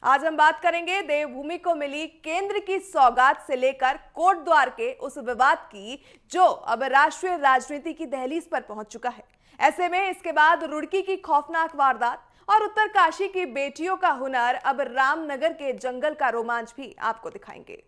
आज हम बात करेंगे देवभूमि को मिली केंद्र की सौगात से लेकर कोटद्वार के उस विवाद की जो अब राष्ट्रीय राजनीति की दहलीज पर पहुंच चुका है। ऐसे में इसके बाद रुड़की की खौफनाक वारदात और उत्तरकाशी की बेटियों का हुनर, अब रामनगर के जंगल का रोमांच भी आपको दिखाएंगे।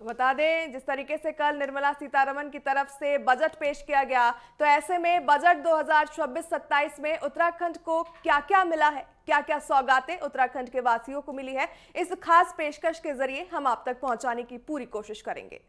तो बता दें, जिस तरीके से कल निर्मला सीतारमण की तरफ से बजट पेश किया गया, तो ऐसे में बजट 2026-27 में उत्तराखंड को क्या क्या मिला है, क्या क्या सौगातें उत्तराखंड के वासियों को मिली है, इस खास पेशकश के जरिए हम आप तक पहुंचाने की पूरी कोशिश करेंगे।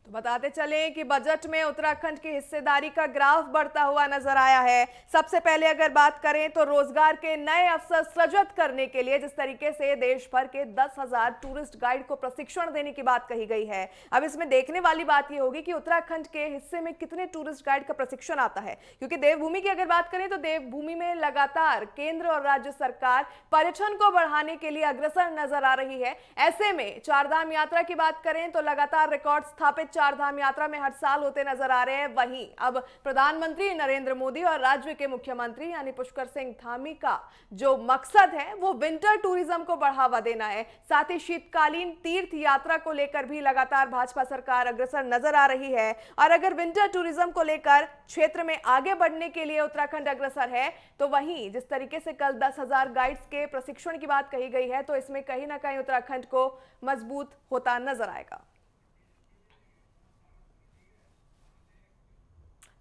बताते चलें कि बजट में उत्तराखंड की हिस्सेदारी का ग्राफ बढ़ता हुआ नजर आया है। सबसे पहले अगर बात करें तो रोजगार के नए अवसर सृजित करने के लिए जिस तरीके से देश भर के 10,000 टूरिस्ट गाइड को प्रशिक्षण देने की बात कही गई है, अब इसमें देखने वाली बात यह होगी कि उत्तराखंड के हिस्से में कितने टूरिस्ट गाइड का प्रशिक्षण आता है। क्योंकि देवभूमि की अगर बात करें तो देवभूमि में लगातार केंद्र और राज्य सरकार पर्यटन को बढ़ाने के लिए अग्रसर नजर आ रही है। ऐसे में चारधाम यात्रा की बात करें तो लगातार रिकॉर्ड स्थापित चारधाम यात्रा में हर साल होते नजर आ रहे हैं। वहीं अब प्रधानमंत्री नरेंद्र मोदी और राज्य के मुख्यमंत्री यानी पुष्कर सिंह धामी का जो मकसद है वो विंटर टूरिज्म को बढ़ावा देना है। साथ ही शीतकालीन तीर्थ यात्रा को लेकर भी लगातार भाजपा सरकार अग्रसर नजर आ रही है। और अगर विंटर टूरिज्म को लेकर क्षेत्र में आगे बढ़ने के लिए उत्तराखंड अग्रसर है, तो वहीं जिस तरीके से कल 10,000 गाइड्स के प्रशिक्षण की बात कही गई है, तो इसमें कहीं ना कहीं उत्तराखंड को मजबूत होता नजर आएगा।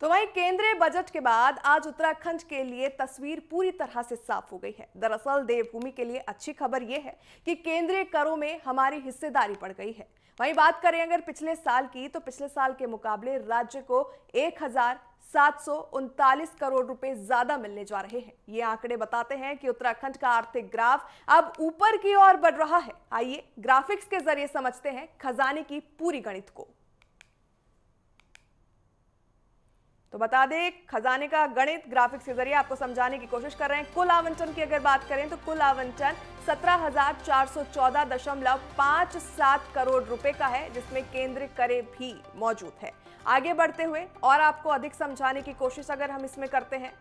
तो वहीं केंद्रीय बजट के बाद आज उत्तराखंड के लिए तस्वीर पूरी तरह से साफ हो गई है। दरअसल देवभूमि के लिए अच्छी खबर यह है कि केंद्रीय करों में हमारी हिस्सेदारी बढ़ गई है। वहीं बात करें अगर पिछले साल की, तो पिछले साल के मुकाबले राज्य को 1,739 करोड़ रुपए ज्यादा मिलने जा रहे हैं। ये आंकड़े बताते हैं कि उत्तराखंड का आर्थिक ग्राफ अब ऊपर की ओर बढ़ रहा है। आइए ग्राफिक्स के जरिए समझते हैं खजाने की पूरी गणित को। तो बता दें, खजाने का गणित ग्राफिक्स के जरिए आपको समझाने की कोशिश कर रहे हैं। कुल आवंटन की अगर बात करें तो कुल आवंटन 17,414.57 करोड़ रुपए का है, जिसमें केंद्र करे भी मौजूद है। आगे बढ़ते हुए और आपको अधिक समझाने की कोशिश अगर हम इसमें करते हैं,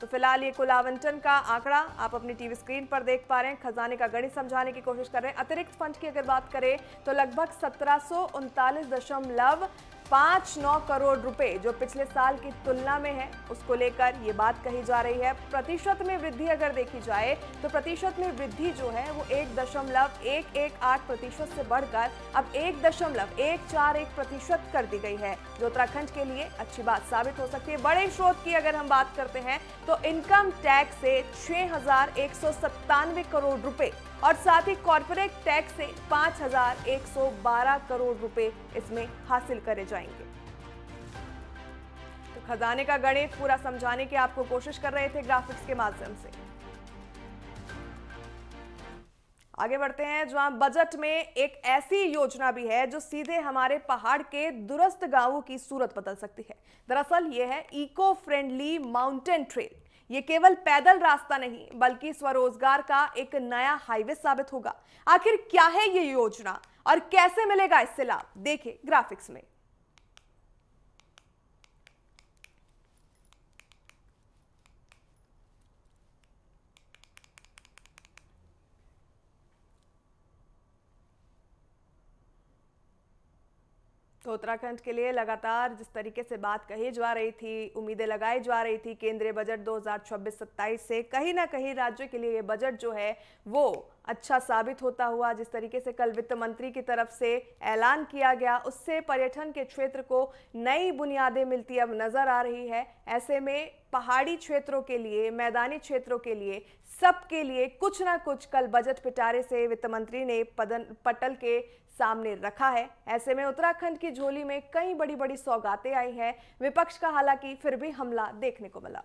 तो फिलहाल ये कुल आवंटन का आंकड़ा आप अपनी टीवी स्क्रीन पर देख पा रहे हैं। खजाने का गणित समझाने की कोशिश कर रहे हैं। अतिरिक्त फंड की अगर बात करें तो लगभग 1739.59 करोड़ रुपए जो पिछले साल की तुलना में है, उसको लेकर ये बात कही जा रही है। प्रतिशत में वृद्धि अगर देखी जाए तो प्रतिशत में वृद्धि जो है वो 1.118% से बढ़कर अब 1.141% कर दी गई है, जो उत्तराखंड के लिए अच्छी बात साबित हो सकती है। बड़े स्रोत की अगर हम बात करते हैं तो इनकम टैक्स से 6,197 करोड़ रुपए और साथ ही कॉर्पोरेट टैक्स से 5,112 करोड़ रुपए इसमें हासिल करे जाएंगे। तो खजाने का गणित पूरा समझाने की आपको कोशिश कर रहे थे ग्राफिक्स के माध्यम से। आगे बढ़ते हैं, जहां बजट में एक ऐसी योजना भी है जो सीधे हमारे पहाड़ के दूरस्थ गांवों की सूरत बदल सकती है। दरअसल यह है इको फ्रेंडली माउंटेन ट्रेल। ये केवल पैदल रास्ता नहीं बल्कि स्वरोजगार का एक नया हाईवे साबित होगा। आखिर क्या है ये योजना और कैसे मिलेगा इससे लाभ, देखिए ग्राफिक्स में। तो उत्तराखंड के लिए लगातार जिस तरीके से बात कही जा रही थी, उम्मीदें लगाई जा रही थी केंद्रीय बजट 2026-27 से, कहीं ना कहीं राज्य के लिए ये बजट जो है वो अच्छा साबित होता हुआ, जिस तरीके से कल वित्त मंत्री की तरफ से ऐलान किया गया, उससे पर्यटन के क्षेत्र को नई बुनियादें मिलती अब नजर आ रही है। ऐसे में पहाड़ी क्षेत्रों के लिए, मैदानी क्षेत्रों के लिए, सबके लिए कुछ ना कुछ कल बजट पिटारे से वित्त मंत्री ने पटल के सामने रखा है। ऐसे में उत्तराखंड की झोली में कई बड़ी बड़ी सौगातें आई हैं। विपक्ष का हालांकि फिर भी हमला देखने को मिला।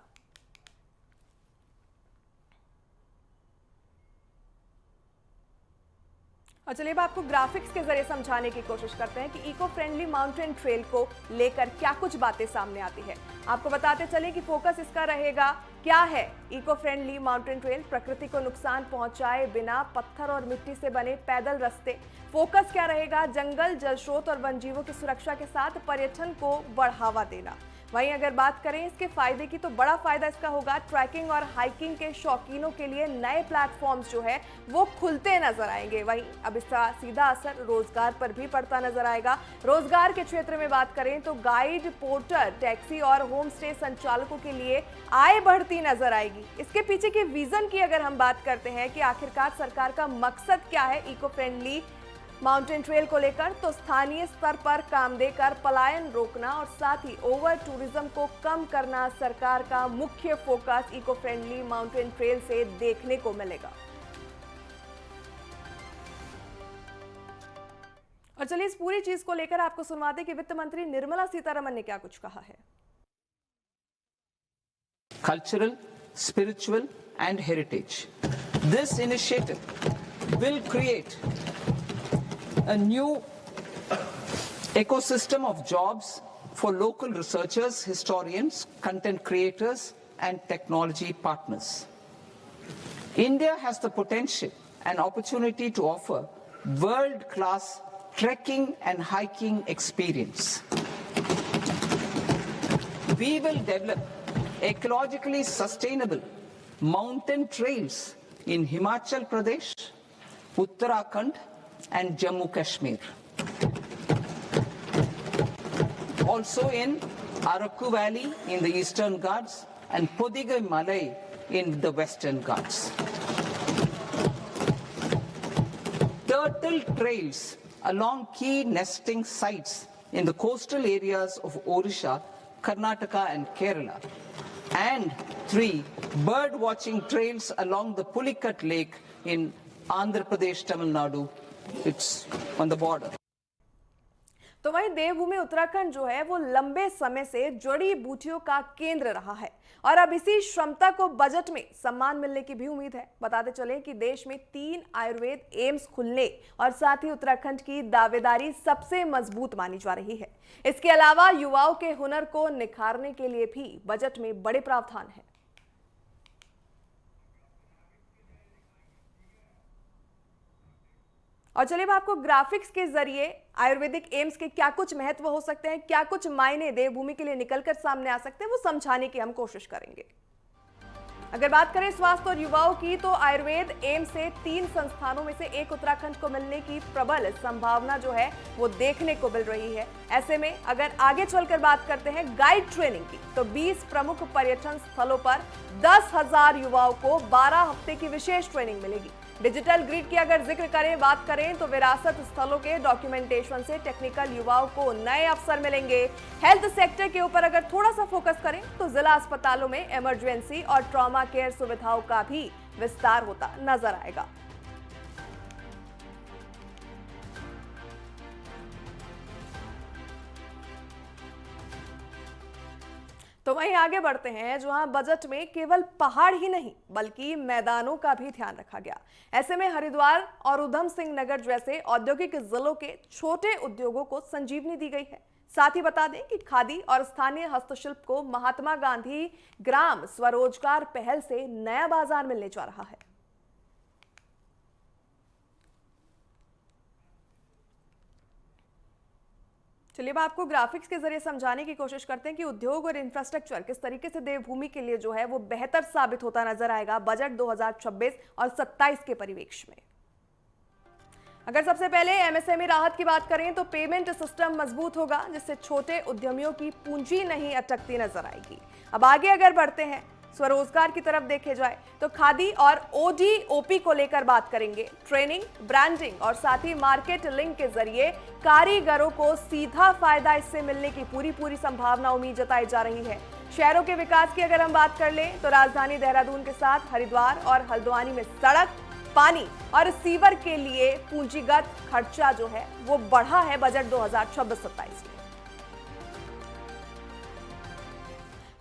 और चलिए अब आपको ग्राफिक्स के जरिए समझाने की कोशिश करते हैं कि इको फ्रेंडली माउंटेन ट्रेल को लेकर क्या कुछ बातें सामने आती है। आपको बताते चले कि फोकस इसका रहेगा क्या है। इको फ्रेंडली माउंटेन ट्रेल प्रकृति को नुकसान पहुंचाए बिना पत्थर और मिट्टी से बने पैदल रास्ते। फोकस क्या रहेगा, जंगल, जल स्रोत और वन जीवों की सुरक्षा के साथ पर्यटन को बढ़ावा देना। वहीं अगर बात करें इसके फायदे की तो बड़ा फायदा इसका होगा ट्रैकिंग और हाइकिंग के शौकीनों के लिए नए प्लेटफॉर्म्स जो है वो खुलते नजर आएंगे। वहीं अब इसका सीधा असर रोजगार पर भी पड़ता नजर आएगा। रोजगार के क्षेत्र में बात करें तो गाइड, पोर्टर, टैक्सी और होम स्टे संचालकों के लिए आय बढ़ती नजर आएगी। इसके पीछे के विजन की अगर हम बात करते हैं कि आखिरकार सरकार का मकसद क्या है इको फ्रेंडली माउंटेन ट्रेल को लेकर, तो स्थानीय स्तर पर काम देकर पलायन रोकना और साथ ही ओवर टूरिज्म को कम करना सरकार का मुख्य focus eco friendly mountain trail से देखने को मिलेगा। और चलिए इस पूरी चीज को लेकर आपको सुनवाते कि वित्त मंत्री निर्मला सीतारमण ने क्या कुछ कहा है। Cultural, spiritual and heritage. This initiative will create a new ecosystem of jobs for local researchers, historians, content creators, and technology partners. India has the potential and opportunity to offer world-class trekking and hiking experience. We will develop ecologically sustainable mountain trails in Himachal Pradesh, Uttarakhand, and Jammu Kashmir. Also in Araku Valley in the Eastern Ghats and Podigai Malay in the Western Ghats. Turtle trails along key nesting sites in the coastal areas of Odisha, Karnataka and Kerala. And 3 bird watching trails along the Pulicat Lake in Andhra Pradesh, Tamil Nadu. It's on the border. तो वहीं देवभूमि उत्तराखंड जो है वो लंबे समय से जड़ी बूटियों का केंद्र रहा है और अब इसी क्षमता को बजट में सम्मान मिलने की भी उम्मीद है। बताते चलें कि देश में 3 आयुर्वेद एम्स खुलने और साथ ही उत्तराखंड की दावेदारी सबसे मजबूत मानी जा रही है। इसके अलावा युवाओं के हुनर को निखारने के लिए भी बजट में बड़े प्रावधान है। और चलिए आपको ग्राफिक्स के जरिए आयुर्वेदिक एम्स के क्या कुछ महत्व हो सकते हैं, क्या कुछ मायने देवभूमि के लिए निकलकर सामने आ सकते हैं, वो समझाने की हम कोशिश करेंगे। अगर बात करें स्वास्थ्य और युवाओं की तो आयुर्वेद एम्स से 3 संस्थानों में से एक उत्तराखंड को मिलने की प्रबल संभावना जो है वो देखने को मिल रही है। ऐसे में अगर आगे चलकर बात करते हैं गाइड ट्रेनिंग की तो 20 प्रमुख पर्यटन स्थलों पर 10,000 युवाओं को 12 हफ्ते की विशेष ट्रेनिंग मिलेगी। डिजिटल ग्रिड की अगर जिक्र करें, बात करें तो विरासत स्थलों के डॉक्यूमेंटेशन से टेक्निकल युवाओं को नए अवसर मिलेंगे। हेल्थ सेक्टर के ऊपर अगर थोड़ा सा फोकस करें तो जिला अस्पतालों में इमरजेंसी और ट्रॉमा केयर सुविधाओं का भी विस्तार होता नजर आएगा। तो वहीं आगे बढ़ते हैं जहां बजट में केवल पहाड़ ही नहीं बल्कि मैदानों का भी ध्यान रखा गया। ऐसे में हरिद्वार और उधम सिंह नगर जैसे औद्योगिक जिलों के छोटे उद्योगों को संजीवनी दी गई है। साथ ही बता दें कि खादी और स्थानीय हस्तशिल्प को महात्मा गांधी ग्राम स्वरोजगार पहल से नया बाजार मिलने जा रहा है। चलिए अब आपको ग्राफिक्स के जरिए समझाने की कोशिश करते हैं कि उद्योग और इंफ्रास्ट्रक्चर किस तरीके से देवभूमि के लिए जो है वो बेहतर साबित होता नजर आएगा बजट 2026 और 27 के परिवेश में। अगर सबसे पहले एमएसएमई राहत की बात करें तो पेमेंट सिस्टम मजबूत होगा जिससे छोटे उद्यमियों की पूंजी नहीं अटकती नजर आएगी। अब आगे अगर बढ़ते हैं स्वरोजगार की तरफ देखे जाए तो खादी और ओडीओपी को लेकर बात करेंगे। ट्रेनिंग, ब्रांडिंग और साथ ही मार्केट लिंक के जरिए कारीगरों को सीधा फायदा इससे मिलने की पूरी संभावना उम्मीद जताई जा रही है। शहरों के विकास की अगर हम बात कर लें तो राजधानी देहरादून के साथ हरिद्वार और हल्द्वानी में सड़क, पानी और सीवर के लिए पूंजीगत खर्चा जो है वो बढ़ा है बजट 2026-27 में।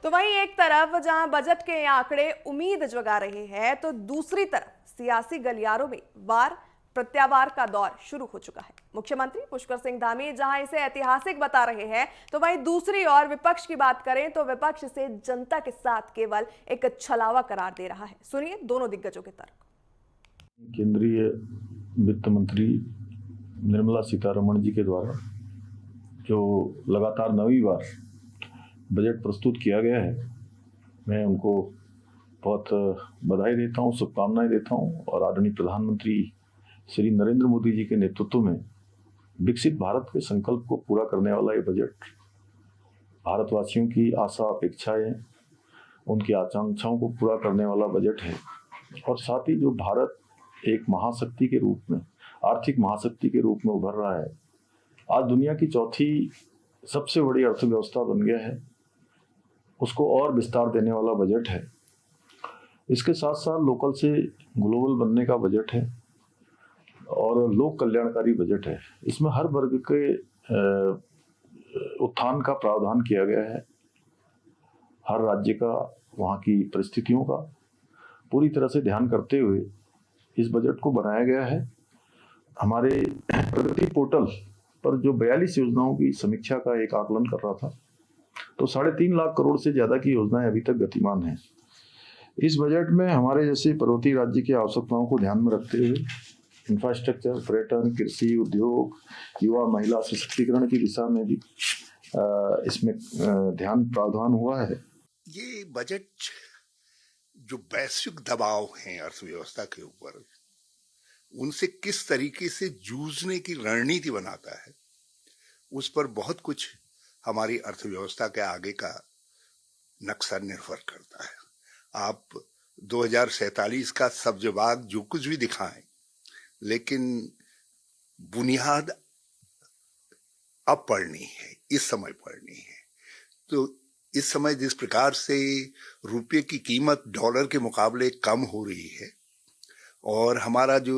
तो वहीं एक तरफ जहां बजट के आंकड़े उम्मीद जगा रहे हैं तो दूसरी तरफ सियासी गलियारों में वार, प्रत्यावार का दौर शुरू हो चुका है। मुख्यमंत्री पुष्कर सिंह धामी जहां इसे ऐतिहासिक बता रहे हैं, तो वहीं दूसरी ओर विपक्ष की बात करें तो विपक्ष इसे जनता के साथ केवल एक छलावा करार दे रहा है। सुनिए दोनों दिग्गजों के तर्क। केंद्रीय वित्त मंत्री निर्मला सीतारमण जी के द्वारा जो लगातार 9वीं बार बजट प्रस्तुत किया गया है, मैं उनको बहुत बधाई देता हूं, शुभकामनाएं देता हूं और आदरणीय प्रधानमंत्री श्री नरेंद्र मोदी जी के नेतृत्व में विकसित भारत के संकल्प को पूरा करने वाला ये बजट भारतवासियों की आशा अपेक्षाएं, उनकी आकांक्षाओं को पूरा करने वाला बजट है। और साथ ही जो भारत एक महाशक्ति के रूप में, आर्थिक महाशक्ति के रूप में उभर रहा है, आज दुनिया की चौथी सबसे बड़ी अर्थव्यवस्था बन गया है, उसको और विस्तार देने वाला बजट है। इसके साथ साथ लोकल से ग्लोबल बनने का बजट है और लोक कल्याणकारी बजट है। इसमें हर वर्ग के उत्थान का प्रावधान किया गया है। हर राज्य का, वहाँ की परिस्थितियों का पूरी तरह से ध्यान करते हुए इस बजट को बनाया गया है। हमारे प्रगति पोर्टल पर जो 42 योजनाओं की समीक्षा का एक आकलन कर रहा था, तो 3.5 लाख करोड़ से ज्यादा की योजनाएं अभी तक गतिमान हैं। इस बजट में हमारे जैसे पर्वतीय राज्य की आवश्यकताओं को ध्यान में रखते हुए इंफ्रास्ट्रक्चर, पर्यटन, कृषि, उद्योग, युवा महिला सशक्तिकरण की दिशा में भी इसमें ध्यान प्रावधान हुआ है। ये बजट जो वैश्विक दबाव हैं अर्थव्यवस्था के ऊपर, उनसे किस तरीके से जूझने की रणनीति बनाता है, उस पर बहुत कुछ हमारी अर्थव्यवस्था के आगे का नक्शा निर्भर करता है। आप 2047 का सब जवाब जो कुछ भी दिखाएं, लेकिन बुनियाद अब पड़नी है, इस समय पड़नी है। तो इस समय जिस प्रकार से रुपये की कीमत डॉलर के मुकाबले कम हो रही है और हमारा जो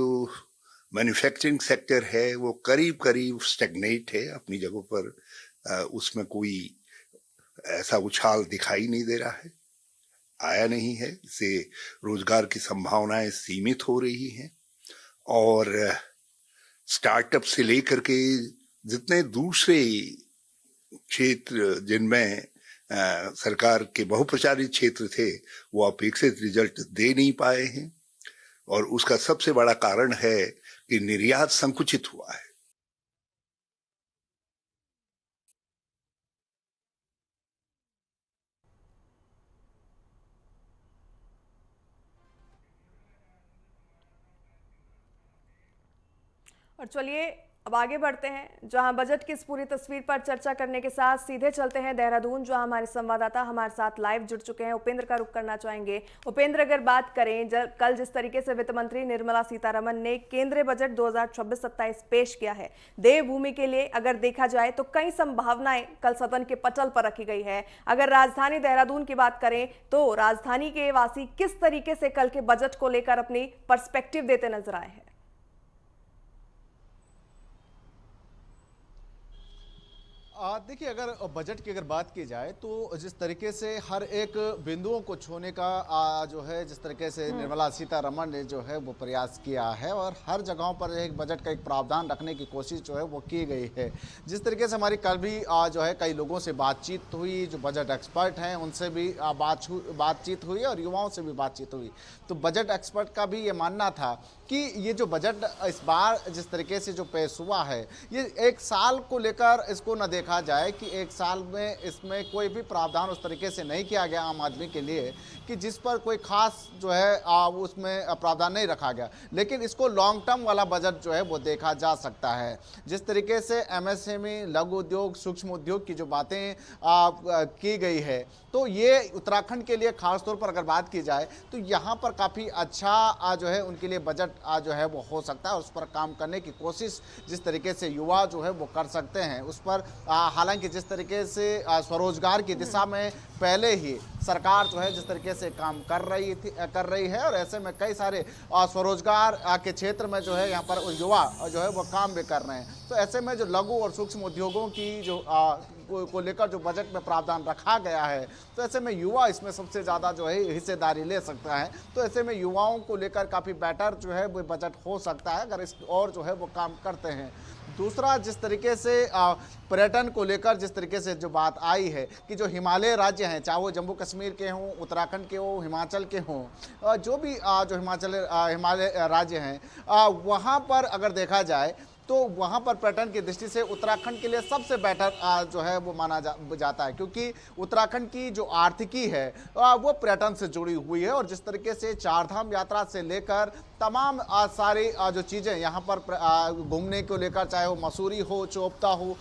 मैन्युफैक्चरिंग सेक्टर है वो करीब करीब स्टैग्नेट है अपनी जगहों पर, उसमें कोई ऐसा उछाल दिखाई नहीं दे रहा है, आया नहीं है। इससे रोजगार की संभावनाएं सीमित हो रही हैं और स्टार्टअप से लेकर के जितने दूसरे क्षेत्र जिनमें सरकार के बहुप्रचारित क्षेत्र थे, वो अपेक्षित रिजल्ट दे नहीं पाए हैं और उसका सबसे बड़ा कारण है कि निर्यात संकुचित हुआ है। और चलिए अब आगे बढ़ते हैं, जहां बजट की इस पूरी तस्वीर पर चर्चा करने के साथ सीधे चलते हैं देहरादून, जहां हमारे संवाददाता हमारे साथ लाइव जुड़ चुके हैं। उपेंद्र का रुख करना चाहेंगे। उपेंद्र, अगर बात करें कल जिस तरीके से वित्त मंत्री निर्मला सीतारमण ने केंद्रीय बजट 2026-27 पेश किया है, देवभूमि के लिए अगर देखा जाए तो कई संभावनाएं कल सदन के पटल पर रखी गई है। अगर राजधानी देहरादून की बात करें तो राजधानी के वासी किस तरीके से कल के बजट को लेकर अपनी पर्सपेक्टिव देते नजर आए हैं? देखिए, अगर बजट की अगर बात की जाए तो जिस तरीके से हर एक बिंदुओं को छूने का जो है, जिस तरीके से निर्मला सीतारमण ने जो है वो प्रयास किया है और हर जगहों पर एक बजट का एक प्रावधान रखने की कोशिश जो है वो की गई है। जिस तरीके से हमारी कल भी जो है कई लोगों से बातचीत हुई, जो बजट एक्सपर्ट हैं उनसे भी बातचीत हुई और युवाओं से भी बातचीत हुई, तो बजट एक्सपर्ट का भी ये मानना था कि ये जो बजट इस बार जिस तरीके से जो पेश हुआ है, ये एक साल को लेकर इसको न देखा जाए कि एक साल में इसमें कोई भी प्रावधान उस तरीके से नहीं किया गया आम आदमी के लिए कि जिस पर कोई खास जो है उसमें प्रावधान नहीं रखा गया, लेकिन इसको लॉन्ग टर्म वाला बजट जो है वो देखा जा सकता है। जिस तरीके से एमएसएमई, लघु उद्योग, सूक्ष्म उद्योग की जो बातें की गई है, तो ये उत्तराखंड के लिए खासतौर पर अगर बात की जाए तो यहाँ पर काफ़ी अच्छा जो है उनके लिए बजट जो है वो हो सकता है और उस पर काम करने की कोशिश जिस तरीके से युवा जो है वो कर सकते हैं, उस पर हालांकि जिस तरीके से स्वरोजगार की दिशा में पहले ही सरकार जो है जिस तरीके से काम कर रही है, और ऐसे में कई सारे स्वरोजगार के क्षेत्र में जो है यहाँ पर युवा जो है वो काम भी कर रहे हैं। तो ऐसे में जो लघु और सूक्ष्म उद्योगों की जो को लेकर जो बजट में प्रावधान रखा गया है, तो ऐसे में युवा इसमें सबसे ज़्यादा जो है हिस्सेदारी ले सकता है। तो ऐसे में युवाओं को लेकर काफ़ी बेटर जो है वो बजट हो सकता है अगर इस और जो है वो काम करते हैं। दूसरा, जिस तरीके से पर्यटन को लेकर जिस तरीके से जो बात आई है कि जो हिमालय राज्य हैं, चाहे वो जम्मू कश्मीर के हों, उत्तराखंड के हों, हिमाचल के हों, जो भी जो हिमालय राज्य हैं, वहाँ पर अगर देखा जाए तो वहाँ पर पर्यटन की दृष्टि से उत्तराखंड के लिए सबसे बेटर जो है वो माना जाता है, क्योंकि उत्तराखंड की जो आर्थिकी है वो पर्यटन से जुड़ी हुई है। और जिस तरीके से चारधाम यात्रा से लेकर तमाम सारी जो चीज़ें यहाँ पर घूमने को लेकर, चाहे वो मसूरी हो, चोपता हो,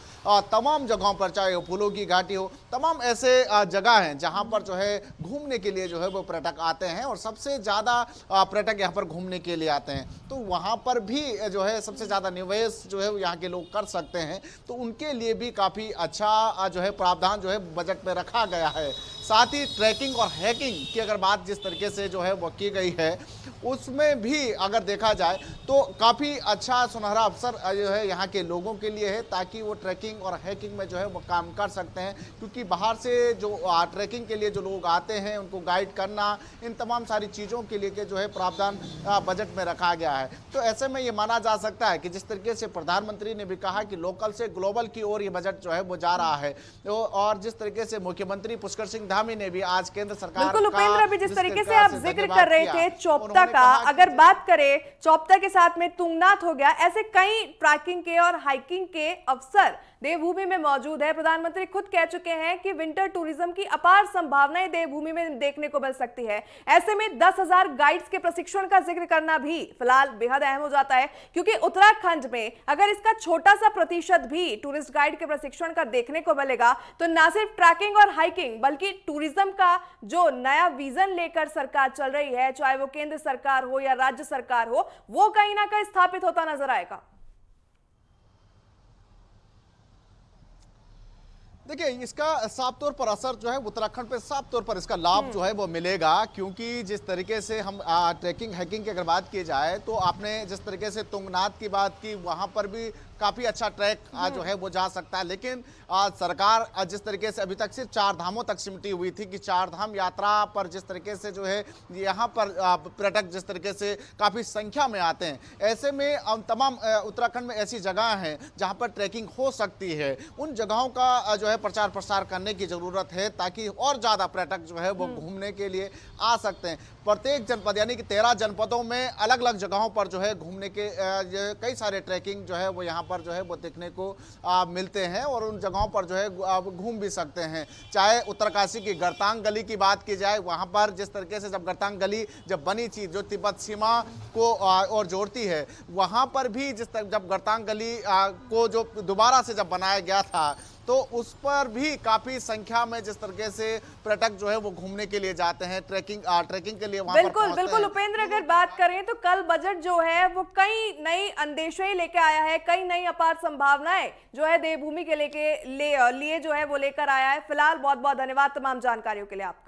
तमाम जगहों पर, चाहे वो फूलों की घाटी हो, तमाम ऐसे जगह हैं जहाँ पर जो है घूमने के लिए जो है वो पर्यटक आते हैं और सबसे ज़्यादा पर्यटक यहाँ पर घूमने के लिए आते हैं। तो वहाँ पर भी जो है सबसे ज़्यादा निवेश जो है यहाँ के लोग कर सकते हैं, तो उनके लिए भी काफ़ी अच्छा जो है प्रावधान जो है बजट में रखा गया है। साथ ही ट्रैकिंग और हैकिंग की अगर बात जिस तरीके से जो है वो की गई है, उसमें भी अगर देखा जाए तो काफ़ी अच्छा सुनहरा अवसर जो है यहाँ के लोगों के लिए है, ताकि वो ट्रैकिंग और हैकिंग में जो है वो काम कर सकते हैं। क्योंकि बाहर से जो ट्रैकिंग के लिए जो लोग आते हैं उनको गाइड करना, इन तमाम सारी चीज़ों के लिए के जो है प्रावधान बजट में रखा गया है। तो ऐसे में ये माना जा सकता है कि जिस तरीके से प्रधानमंत्री ने भी कहा कि लोकल से ग्लोबल की ओर ये बजट जो है वो जा रहा है, और जिस तरीके से मुख्यमंत्री पुष्कर सिंह धामी ने भी आज केंद्र सरकार बिल्कुल उपेंद्र, अभी जिस तरीके से आप जिक्र कर रहे थे चोपता का, अगर बात करें चोपता के साथ में तुंगनाथ हो गया, ऐसे कई ट्रैकिंग के और हाइकिंग के अवसर देवभूमि में मौजूद है। प्रधानमंत्री खुद कह चुके हैं कि विंटर टूरिज्म की अपार संभावनाएं देवभूमि में देखने को मिल सकती है। ऐसे में 10,000 गाइड्स के प्रशिक्षण का जिक्र करना भी फिलहाल बेहद अहम हो जाता है, क्योंकि उत्तराखंड में अगर इसका छोटा सा प्रतिशत भी टूरिस्ट गाइड के प्रशिक्षण का देखने को मिलेगा तो न सिर्फ ट्रैकिंग और हाइकिंग बल्कि टूरिज्म का जो नया विजन लेकर सरकार चल रही है, चाहे वो केंद्र सरकार हो या राज्य सरकार हो, वो कहीं ना कहीं स्थापित होता नजर आएगा। देखिए, इसका साफ तौर पर असर जो है उत्तराखंड पे साफ तौर पर इसका लाभ जो है वो मिलेगा, क्योंकि जिस तरीके से हम ट्रैकिंग हैकिंग की अगर बात की जाए तो आपने जिस तरीके से तुंगनाथ की बात की, वहां पर भी काफ़ी अच्छा ट्रैक जो है वो जा सकता है। लेकिन सरकार जिस तरीके से अभी तक सिर्फ 4 धामों तक सिमटी हुई थी कि 4 धाम यात्रा पर जिस तरीके से जो है यहाँ पर पर्यटक जिस तरीके से काफ़ी संख्या में आते हैं, ऐसे में तमाम उत्तराखंड में ऐसी जगह हैं जहाँ पर ट्रैकिंग हो सकती है। उन जगहों का जो है प्रचार प्रसार करने की ज़रूरत है, ताकि और ज़्यादा पर्यटक जो है वो घूमने के लिए आ सकते हैं। प्रत्येक जनपद यानी कि 13 जनपदों में अलग अलग जगहों पर जो है घूमने के कई सारे ट्रैकिंग जो है वो यहाँ पर जो है वो देखने को मिलते हैं, और उन जगहों पर जो है आप घूम भी सकते हैं। चाहे उत्तरकाशी की गरतांग गली की बात की जाए, वहाँ पर जिस तरीके से जब गरतांग गली जब बनी थी जो तिब्बत सीमा को और जोड़ती है, वहाँ पर भी जब गरतांग गली को जो दोबारा से जब बनाया गया था तो उस पर भी काफी संख्या में जिस तरीके से पर्यटक जो है वो घूमने के लिए जाते हैं, ट्रैकिंग के लिए वहां बिल्कुल बिल्कुल उपेंद्र, अगर बात करें तो कल बजट जो है वो कई नई अंदेशें लेके आया है, कई नई अपार संभावनाएं जो है देवभूमि के लिए जो है वो लेकर आया है। फिलहाल बहुत बहुत धन्यवाद तमाम जानकारियों के लिए आपका।